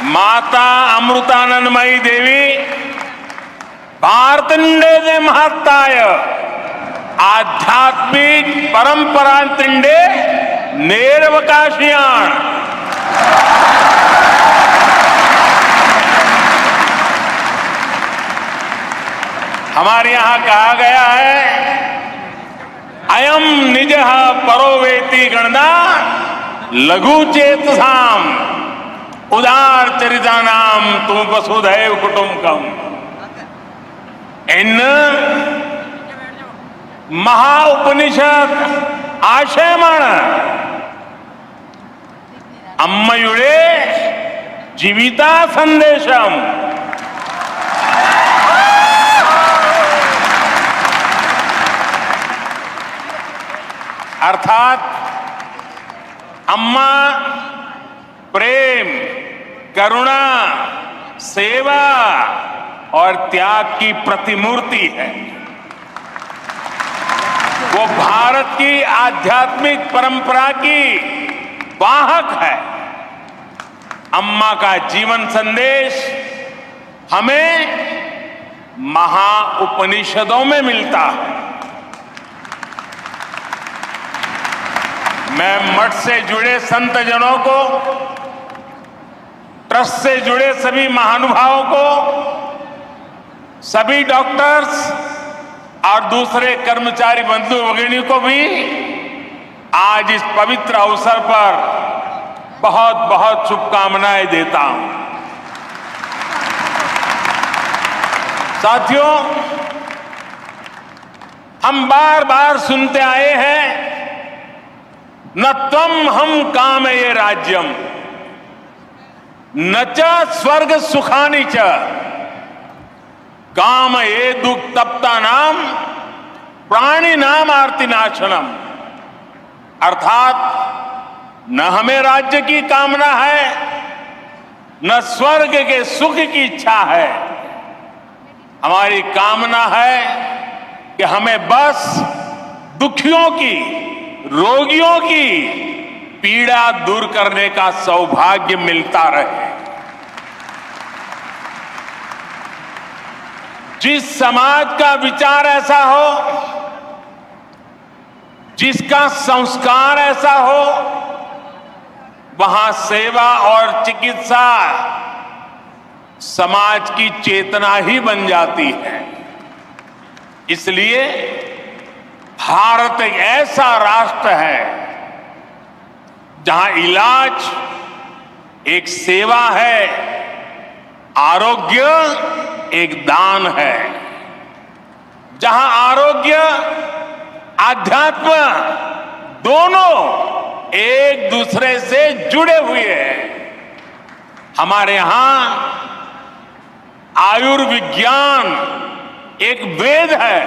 माता अमृतानंदमयी देवी भारतंडे महत्ताय आध्यात्मिक परंपरांतिंडे नेरवकाशियाण हमारे यहां कहा गया है, अयम निजः परोवेति गणना लघु चेतसाम उदार चरितानाम तुम वसुधैव कुटुंबकम। इन महाउपनिषद आशयमाण अम्मयुडे जीविता संदेशम। अर्थात अम्मा प्रेम, करुणा, सेवा और त्याग की प्रतिमूर्ति है। वो भारत की आध्यात्मिक परंपरा की वाहक है। अम्मा का जीवन संदेश हमें महाउपनिषदों में मिलता है। मैं मठ से जुड़े संत जनों को, ट्रस्ट से जुड़े सभी महानुभावों को, सभी डॉक्टर्स और दूसरे कर्मचारी बंधु भगिनी को भी आज इस पवित्र अवसर पर बहुत बहुत शुभकामनाएं देता हूं। साथियों, हम बार बार सुनते आए हैं, न त्वम हम कामये राज्यम न च स्वर्ग सुखानि च कामये दुख तप्ता नाम प्राणी नाम आरती नाशनम। अर्थात न हमें राज्य की कामना है, न स्वर्ग के सुख की इच्छा है। हमारी कामना है कि हमें बस दुखियों की, रोगियों की पीड़ा दूर करने का सौभाग्य मिलता रहे। जिस समाज का विचार ऐसा हो, जिसका संस्कार ऐसा हो, वहां सेवा और चिकित्सा समाज की चेतना ही बन जाती है। इसलिए भारत एक ऐसा राष्ट्र है जहां इलाज एक सेवा है, आरोग्य एक दान है। जहां आरोग्य, आध्यात्म दोनों एक दूसरे से जुड़े हुए हैं। हमारे यहां आयुर्विज्ञान एक वेद है।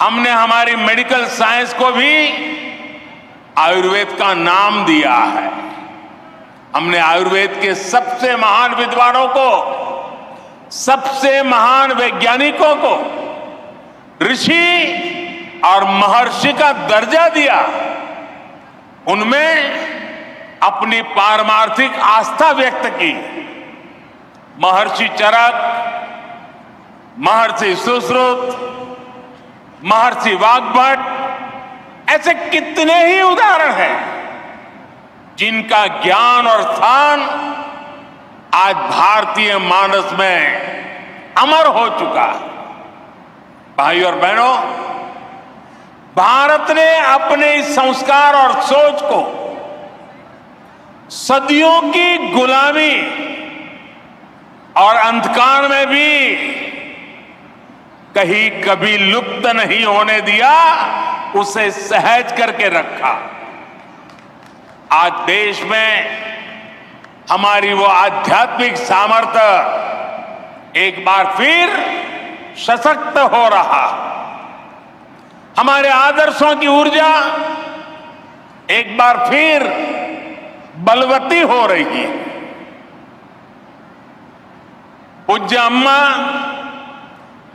हमने हमारी मेडिकल साइंस को भी आयुर्वेद का नाम दिया है। हमने आयुर्वेद के सबसे महान विद्वानों को, सबसे महान वैज्ञानिकों को ऋषि और महर्षि का दर्जा दिया। उनमें अपनी पारमार्थिक आस्था व्यक्त की। महर्षि चरक, महर्षि सुश्रुत, महर्षि वाग्भट, ऐसे कितने ही उदाहरण हैं जिनका ज्ञान और स्थान आज भारतीय मानस में अमर हो चुका। भाई और बहनों, भारत ने अपने इस संस्कार और सोच को सदियों की गुलामी और अंधकार में भी कहीं कभी लुप्त नहीं होने दिया, उसे सहज करके रखा। आज देश में हमारी वो आध्यात्मिक सामर्थ्य एक बार फिर सशक्त हो रहा। हमारे आदर्शों की ऊर्जा एक बार फिर बलवती हो रही है। पूज्य अम्मा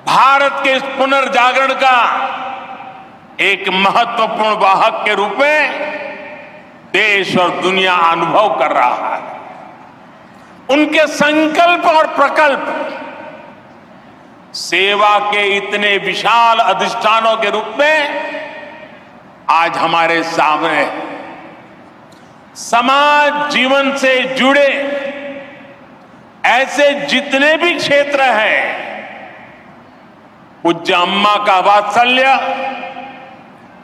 भारत के इस पुनर्जागरण का एक महत्वपूर्ण वाहक के रूप में देश और दुनिया अनुभव कर रहा है। उनके संकल्प और प्रकल्प सेवा के इतने विशाल अधिष्ठानों के रूप में आज हमारे सामने समाज जीवन से जुड़े ऐसे जितने भी क्षेत्र हैं, पूज्य अम्मा का वात्सल्य,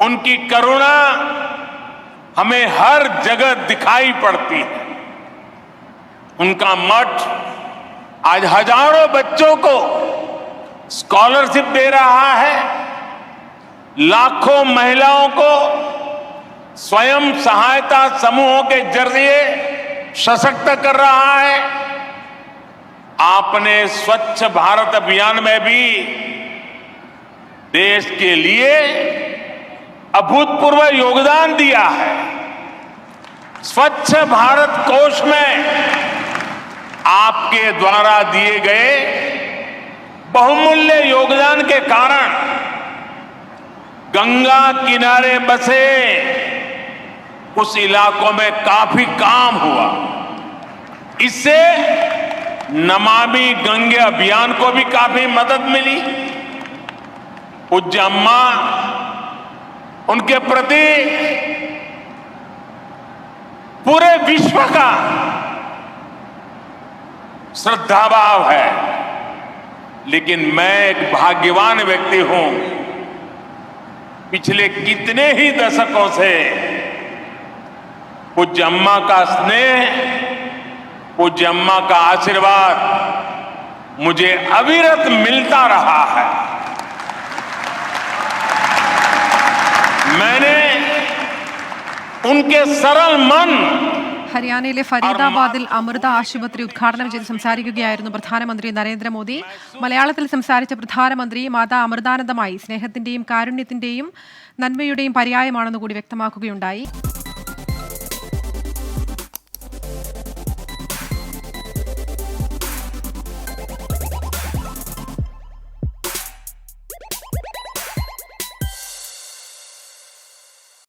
उनकी करुणा हमें हर जगह दिखाई पड़ती है। उनका मठ आज हजारों बच्चों को स्कॉलरशिप दे रहा है, लाखों महिलाओं को स्वयं सहायता समूहों के जरिए सशक्त कर रहा है। आपने स्वच्छ भारत अभियान में भी देश के लिए अभूतपूर्व योगदान दिया है। स्वच्छ भारत कोष में आपके द्वारा दिए गए बहुमूल्य योगदान के कारण गंगा किनारे बसे उस इलाकों में काफी काम हुआ। इससे नमामि गंगे अभियान को भी काफी मदद मिली। पूज्य अम्मा, उनके प्रति पूरे विश्व का श्रद्धा भाव है। लेकिन मैं एक भाग्यवान व्यक्ति हूं, पिछले कितने ही दशकों से पूज्य अम्मा का स्नेह, पूज्य अम्मा का आशीर्वाद मुझे अविरत मिलता रहा है। मैंने उनके सरल मन ഹരിയാനയിലെ ഫരീദാബാദിൽ അമൃത ആശുപത്രി ഉദ്ഘാടനം ചെയ്ത് സംസാരിക്കുകയായിരുന്നു പ്രധാനമന്ത്രി നരേന്ദ്രമോദി. മലയാളത്തിൽ സംസാരിച്ച പ്രധാനമന്ത്രി മാതാ അമൃതാനന്ദമായി സ്നേഹത്തിന്റെയും കാരുണ്യത്തിന്റെയും നന്മയുടെയും പര്യായമാണെന്ന് കൂടി വ്യക്തമാക്കുകയുണ്ടായി.